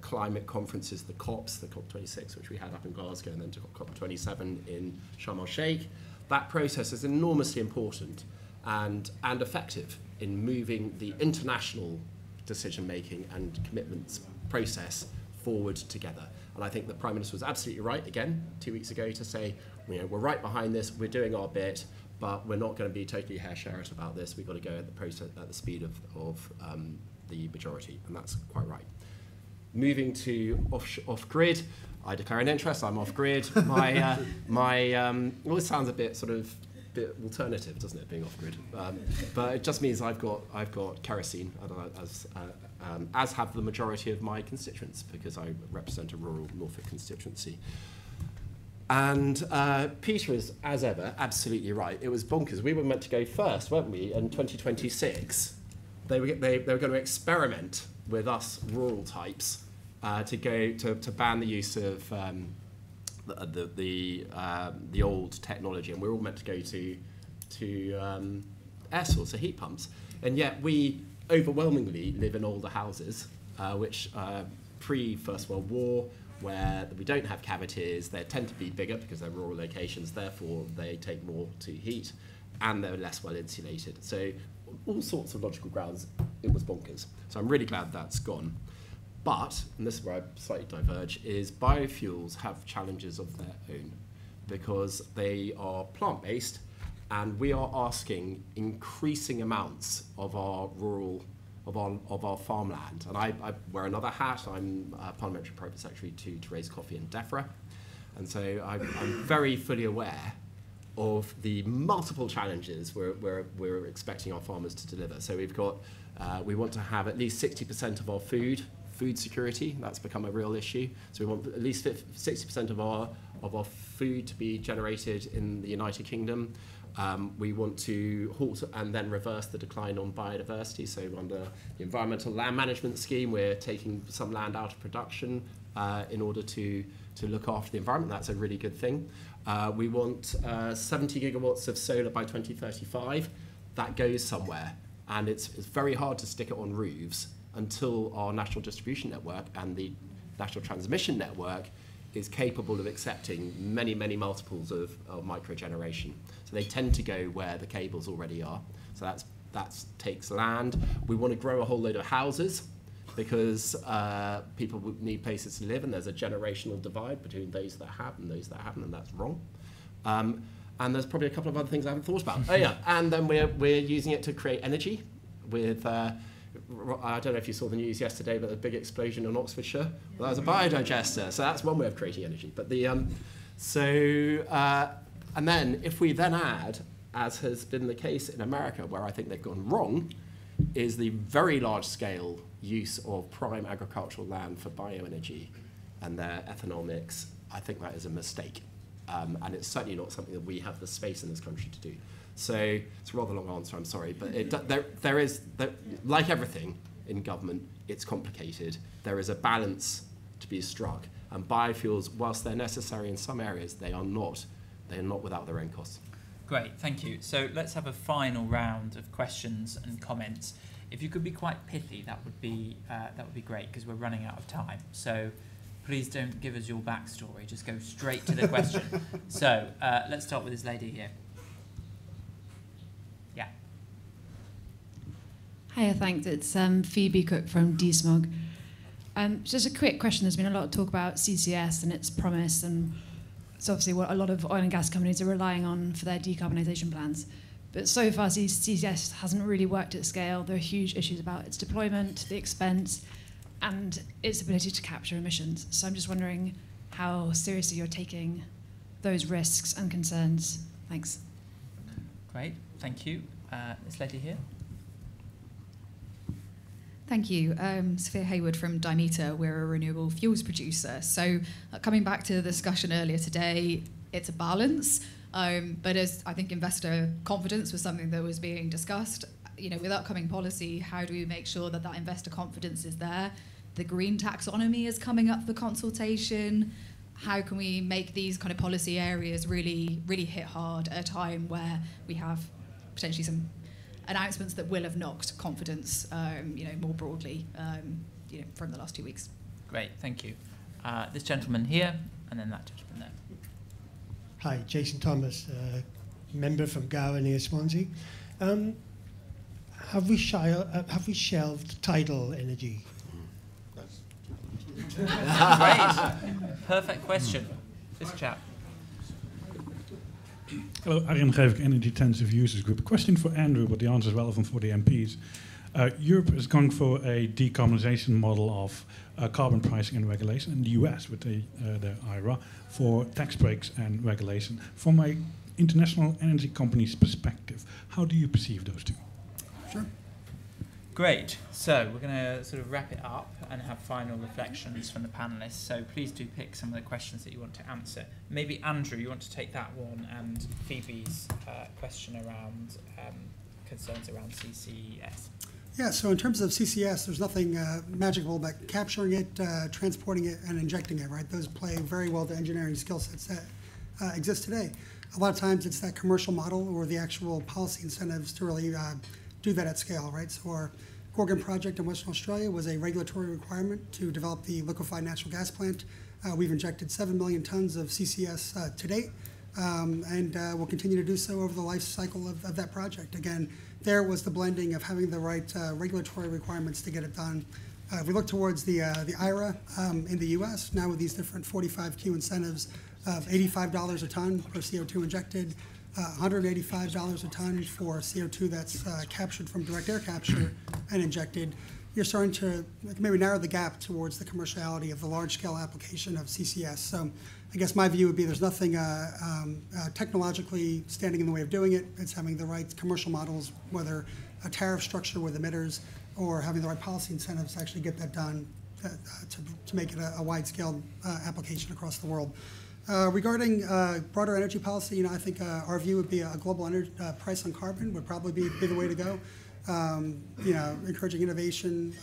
climate conferences, the COPs, the COP26, which we had up in Glasgow, and then to COP27 in Sharm el-Sheikh. That process is enormously important and effective in moving the international decision-making and commitments process forward together. And I think the Prime Minister was absolutely right, again, 2 weeks ago, to say, we're right behind this, we're doing our bit, but we're not going to be totally hair-sharrowed about this. We've got to go at the process at the speed of the majority, and that's quite right. Moving to off-grid, I declare an interest. I'm off-grid. Well, this sounds a bit bit alternative, doesn't it, being off-grid? But it just means I've got kerosene, as have the majority of my constituents, because I represent a rural Norfolk constituency. And Peter is, as ever, absolutely right. It was bonkers. We were meant to go first, weren't we, in 2026? They were going to experiment with us rural types to ban the use of the old technology, and we were all meant to go to air source, so heat pumps. And yet we overwhelmingly live in older houses, which pre-First World War, where we don't have cavities. They tend to be bigger because they're rural locations, therefore they take more to heat, and they're less well insulated. So all sorts of logical grounds, it was bonkers. So I'm really glad that's gone. But, and this is where I slightly diverge, is biofuels have challenges of their own because they are plant-based, and we are asking increasing amounts of our rural, of our farmland. And I wear another hat. I'm Parliamentary Private Secretary to Raise Coffee and DEFRA. And so I'm very fully aware of the multiple challenges we're expecting our farmers to deliver. So we've got, we want to have at least 60% of our food security. That's become a real issue. So we want at least 60% of our food to be generated in the United Kingdom. We want to halt and then reverse the decline on biodiversity. So under the Environmental Land Management Scheme, we're taking some land out of production in order to look after the environment. That's a really good thing. We want 70 gigawatts of solar by 2035. That goes somewhere. And it's very hard to stick it on roofs until our national distribution network and the national transmission network is capable of accepting many, many multiples of microgeneration. So they tend to go where the cables already are. So that takes land. We want to grow a whole load of houses. because people need places to live, and there's a generational divide between those that have and those that haven't, and that's wrong. And there's probably a couple of other things I haven't thought about. Oh yeah, and then we're using it to create energy with, I don't know if you saw the news yesterday, but a big explosion in Oxfordshire. Well, that was a biodigester, so that's one way of creating energy. But and then if we then add, as has been the case in America, where I think they've gone wrong, is the very large scale use of prime agricultural land for bioenergy and their ethanol mix. I think that is a mistake. And it's certainly not something that we have the space in this country to do. So it's a rather long answer, I'm sorry, but there is, like everything in government, it's complicated. There is a balance to be struck, and biofuels, whilst they're necessary in some areas, they are not without their own costs. Great, thank you. So let's have a final round of questions and comments. If you could be quite pithy, that would be great, because we're running out of time. So please don't give us your backstory. Just go straight to the question. So let's start with this lady here. Yeah. Hiya, thanks. It's Phoebe Cook from DSMOG. Just a quick question. There's been a lot of talk about CCS and its promise, and it's obviously what a lot of oil and gas companies are relying on for their decarbonisation plans. But so far, CCS hasn't really worked at scale. There are huge issues about its deployment, the expense, and its ability to capture emissions. So I'm just wondering how seriously you're taking those risks and concerns. Thanks. Great, thank you. This lady here. Thank you. Sophia Hayward from Dimeter. We're a renewable fuels producer. So coming back to the discussion earlier today, it's a balance. But as I think investor confidence was something that was being discussed, with upcoming policy, how do we make sure that that investor confidence is there? The green taxonomy is coming up for consultation. How can we make these kind of policy areas really, really hit hard at a time where we have potentially some announcements that will have knocked confidence, more broadly, from the last 2 weeks? Great, thank you. This gentleman here, and then that gentleman there. Hi, Jason Thomas, member from Gower near Swansea. Have we shelved tidal energy? Great, perfect question. This chap. Hello, Arjen Geevik, Energy Intensive Users Group. A question for Andrew, but the answer is relevant for the MPs. Europe is going for a decarbonisation model of carbon pricing and regulation in the US with the IRA for tax breaks and regulation. From an international energy company's perspective, how do you perceive those two? Sure. Great. So we're going to sort of wrap it up and have final reflections from the panelists. So please do pick some of the questions that you want to answer. Maybe Andrew, you want to take that one, and Phoebe's question around concerns around CCS. Yeah, so in terms of CCS, there's nothing magical about capturing it, transporting it, and injecting it, right? Those play very well to engineering skill sets that exist today. A lot of times it's that commercial model or the actual policy incentives to really do that at scale, right? So our Gorgon project in Western Australia was a regulatory requirement to develop the liquefied natural gas plant. We've injected 7 million tons of CCS to date, and we'll continue to do so over the life cycle of that project. Again, there was the blending of having the right regulatory requirements to get it done. If we look towards the IRA in the US, now with these different 45Q incentives of $85 a ton per CO2 injected, $185 a ton for CO2 that's captured from direct air capture and injected, you're starting to maybe narrow the gap towards the commerciality of the large-scale application of CCS. So I guess my view would be there's nothing technologically standing in the way of doing it. It's having the right commercial models, whether a tariff structure with emitters or having the right policy incentives to actually get that done to make it a wide-scale application across the world. Regarding broader energy policy, I think our view would be a global price on carbon would probably be the way to go. Encouraging innovation,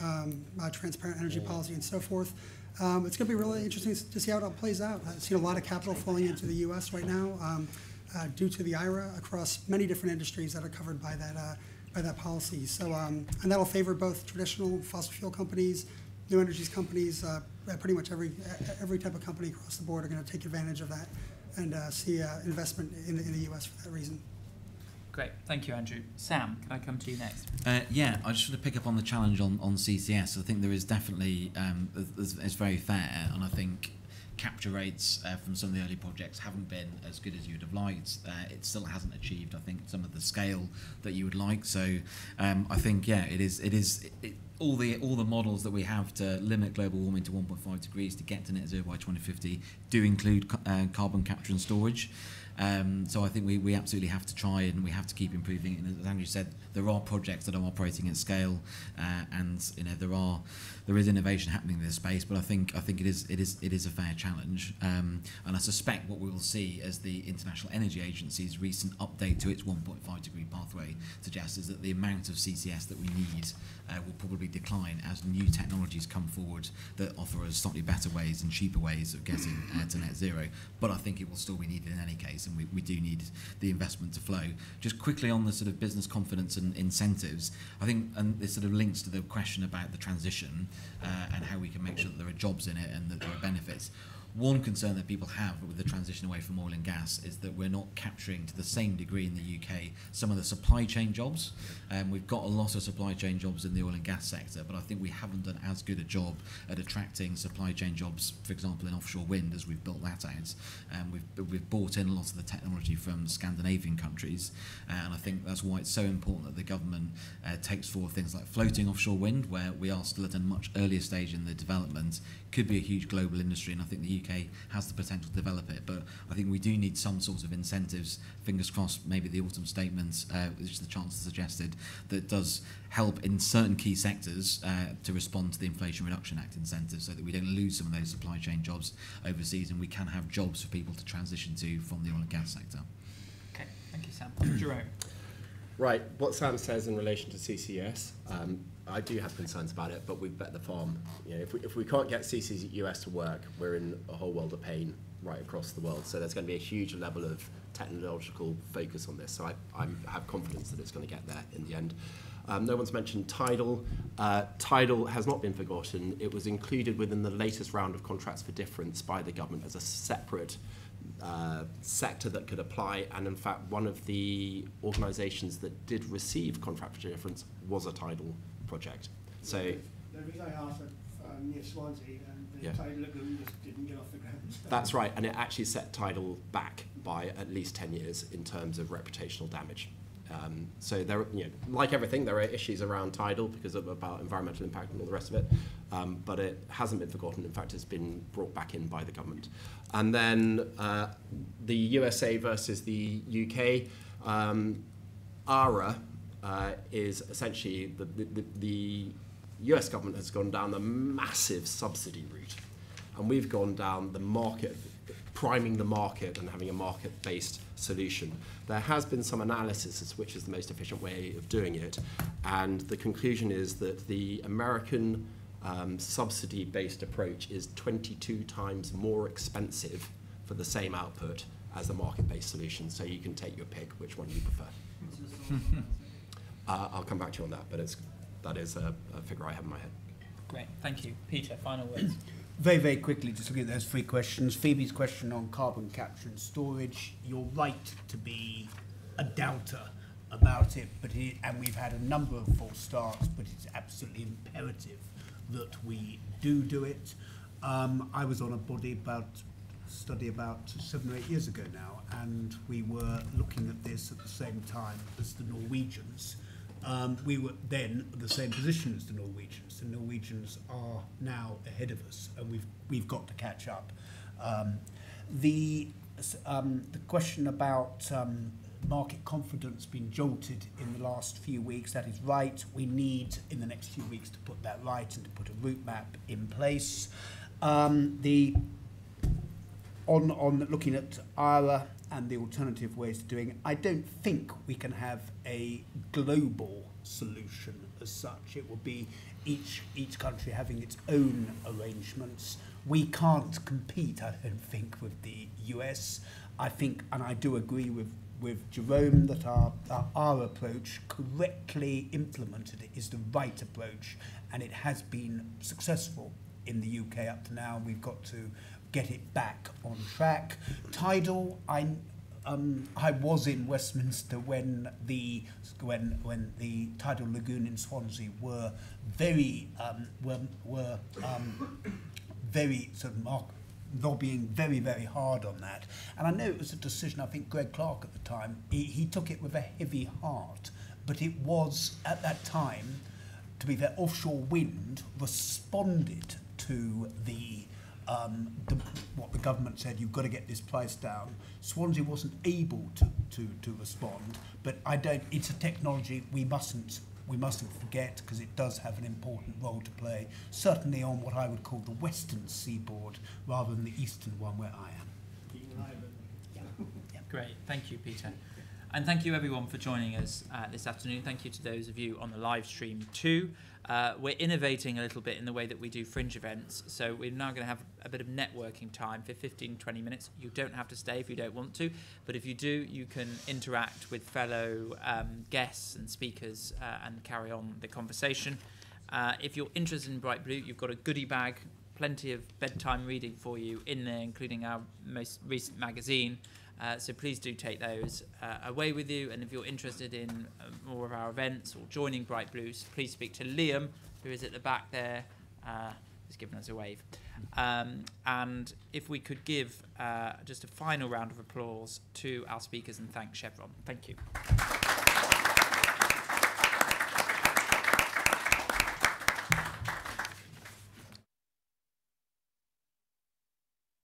transparent energy policy, and so forth. It's going to be really interesting to see how it all plays out. I've seen a lot of capital flowing into the U.S. right now due to the IRA across many different industries that are covered by that policy. So, and that'll favor both traditional fossil fuel companies, new energies companies. Pretty much every type of company across the board are going to take advantage of that and see investment in the U.S. for that reason. Great, thank you, Andrew. Sam, can I come to you next? Yeah, I just want to pick up on the challenge on CCS. I think there is definitely, it's very fair, and I think capture rates from some of the early projects haven't been as good as you would have liked. It still hasn't achieved, I think, some of the scale that you would like. So I think, yeah, all the models that we have to limit global warming to 1.5 degrees to get to net zero by 2050 do include carbon capture and storage. So I think we absolutely have to try, and we have to keep improving it. And as Andrew said, there are projects that are operating at scale, and there is innovation happening in this space. But I think it is a fair challenge, and I suspect what we will see as the International Energy Agency's recent update to its 1.5 degree pathway suggests is that the amount of CCS that we need will probably decline as new technologies come forward that offer us slightly better ways and cheaper ways of getting to net zero. But I think it will still be needed in any case, and we do need the investment to flow. Just quickly on the sort of business confidence and incentives, I think, and this sort of links to the question about the transition and how we can make sure that there are jobs in it and that there are benefits. One concern that people have with the transition away from oil and gas is that we're not capturing to the same degree in the UK some of the supply chain jobs. We've got a lot of supply chain jobs in the oil and gas sector, but I think we haven't done as good a job at attracting supply chain jobs, for example, in offshore wind, as we've built that out. We've brought in a lot of the technology from Scandinavian countries, and I think that's why it's so important that the government takes forward things like floating offshore wind, where we are still at a much earlier stage in the development. Could be a huge global industry, and I think the UK has the potential to develop it, but I think we do need some sort of incentives. Fingers crossed, maybe the autumn statement, which the Chancellor suggested, that does help in certain key sectors to respond to the Inflation Reduction Act incentives, so that we don't lose some of those supply chain jobs overseas, and we can have jobs for people to transition to from the oil and gas sector. Okay, thank you, Sam. Jerome. Right, what Sam says in relation to CCS, I do have concerns about it, but we've bet the farm. You know, if we can't get CCUS to work, we're in a whole world of pain right across the world. So there's going to be a huge level of technological focus on this. So I have confidence that it's going to get there in the end. No one's mentioned tidal. Tidal has not been forgotten. It was included within the latest round of contracts for difference by the government as a separate sector that could apply, and in fact one of the organisations that did receive contract for difference was a tidal project. So the reason I asked near Swansea, and the tidal lagoon just didn't get off the ground. That's right, and it actually set tidal back by at least 10 years in terms of reputational damage. So there, like everything, there are issues around tidal because of about environmental impact and all the rest of it, but it hasn't been forgotten. In fact, it's been brought back in by the government. And then the USA versus the UK, ARA is essentially the US government has gone down the massive subsidy route, and we've gone down the market, priming the market and having a market-based solution. There has been some analysis as to which is the most efficient way of doing it, and the conclusion is that the American subsidy-based approach is 22 times more expensive for the same output as the market-based solution. So you can take your pick which one you prefer. I'll come back to you on that, but that is a figure I have in my head. Great, thank you. Peter, final words. Very, very quickly, just looking at those three questions. Phoebe's question on carbon capture and storage. You're right to be a doubter about it, and we've had a number of false starts, but it's absolutely imperative that we do it. I was on a study about 7 or 8 years ago now, and we were looking at this at the same time as the Norwegians. We were then in the same position as the Norwegians. The Norwegians are now ahead of us, and we've got to catch up. The question about market confidence being jolted in the last few weeks, that is right. We need, in the next few weeks, to put that right and to put a route map in place. On looking at IRA and the alternative ways of doing it, I don't think we can have a global solution as such. It will be each country having its own arrangements. We can't compete, I don't think, with the US. I think, and I do agree with Jerome, that our approach, correctly implemented, is the right approach, and it has been successful in the UK up to now. We've got to get it back on track. Tidal, I was in Westminster when the tidal lagoon in Swansea were very very sort of lobbying very, very hard on that. And I know it was a decision, I think Greg Clark at the time, he took it with a heavy heart, but it was, at that time, to be fair, offshore wind responded to what the government said, you've got to get this price down. Swansea wasn't able to respond, but it's a technology we mustn't forget, because it does have an important role to play, certainly on what I would call the western seaboard rather than the eastern one where I am. Yeah. Great, thank you, Peter. And thank you everyone for joining us this afternoon. Thank you to those of you on the live stream too. We're innovating a little bit in the way that we do Fringe events, so we're now going to have a bit of networking time for 15-20 minutes. You don't have to stay if you don't want to, but if you do, you can interact with fellow guests and speakers and carry on the conversation. If you're interested in Bright Blue, you've got a goodie bag, plenty of bedtime reading for you in there, including our most recent magazine. So please do take those away with you. And if you're interested in more of our events or joining Bright Blues, please speak to Liam, who is at the back there. He's giving us a wave. And if we could give just a final round of applause to our speakers and thank Chevron. Thank you.